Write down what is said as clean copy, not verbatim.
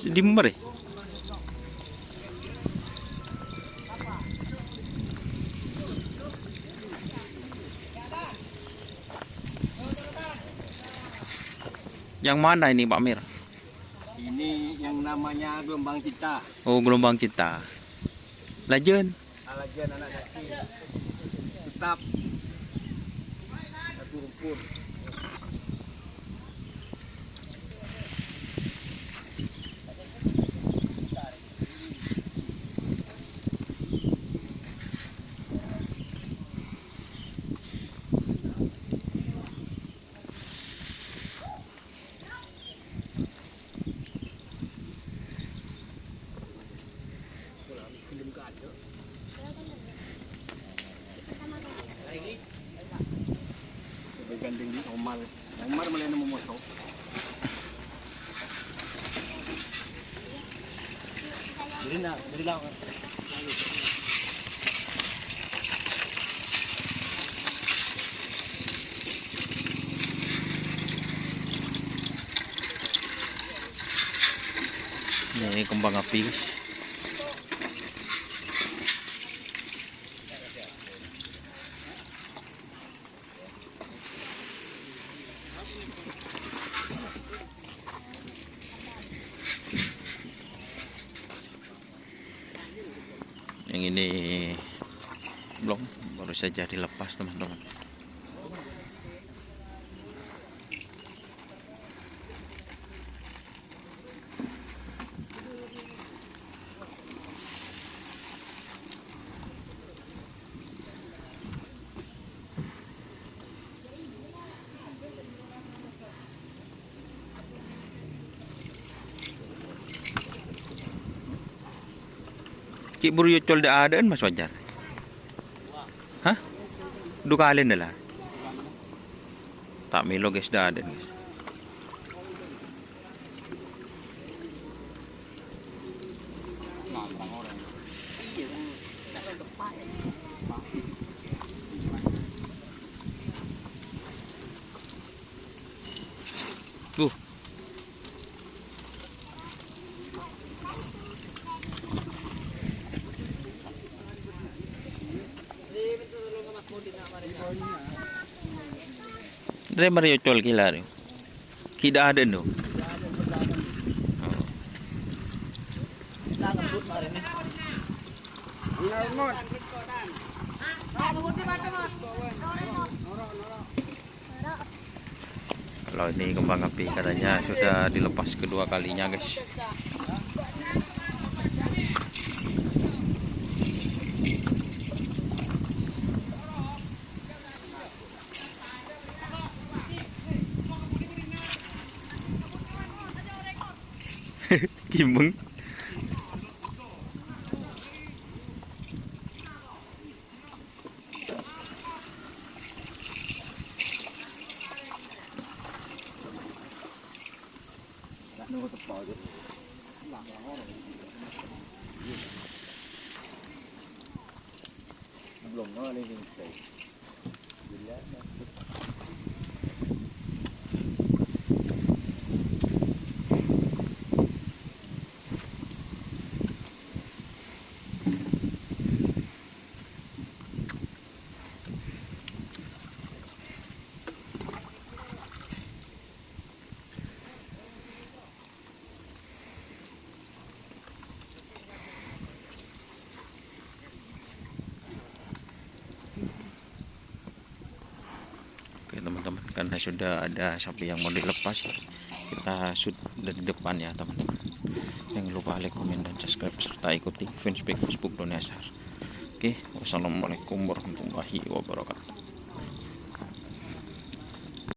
Dimmer eh. Yang mana ini Pak Mir? Ini yang namanya gelombang cinta. Oh, gelombang cinta. Legend. Alajan anak kaki. Tetap satu rumpun. Gandeng di Omar mulai nemu motor. Dari lang. Ini kembang api guys. Yang ini belum, baru saja dilepas teman-teman. Cik buru yocol dah ada Mas Wajar. Hah? 2 kali dah lah. Tak milo guys dah ada guys. Dari Mario Col kila rin. Kida ada no. Kalau ini kembang api katanya sudah dilepas kedua kalinya guys. Gimeng. Belum ada yang saya. Oke teman-teman, karena sudah ada sapi yang mau dilepas, kita sudah di depan ya teman-teman. Jangan lupa like, komen, dan subscribe serta ikuti fanpage Facebook Doni Ashar. Oke, wassalamualaikum warahmatullahi wabarakatuh.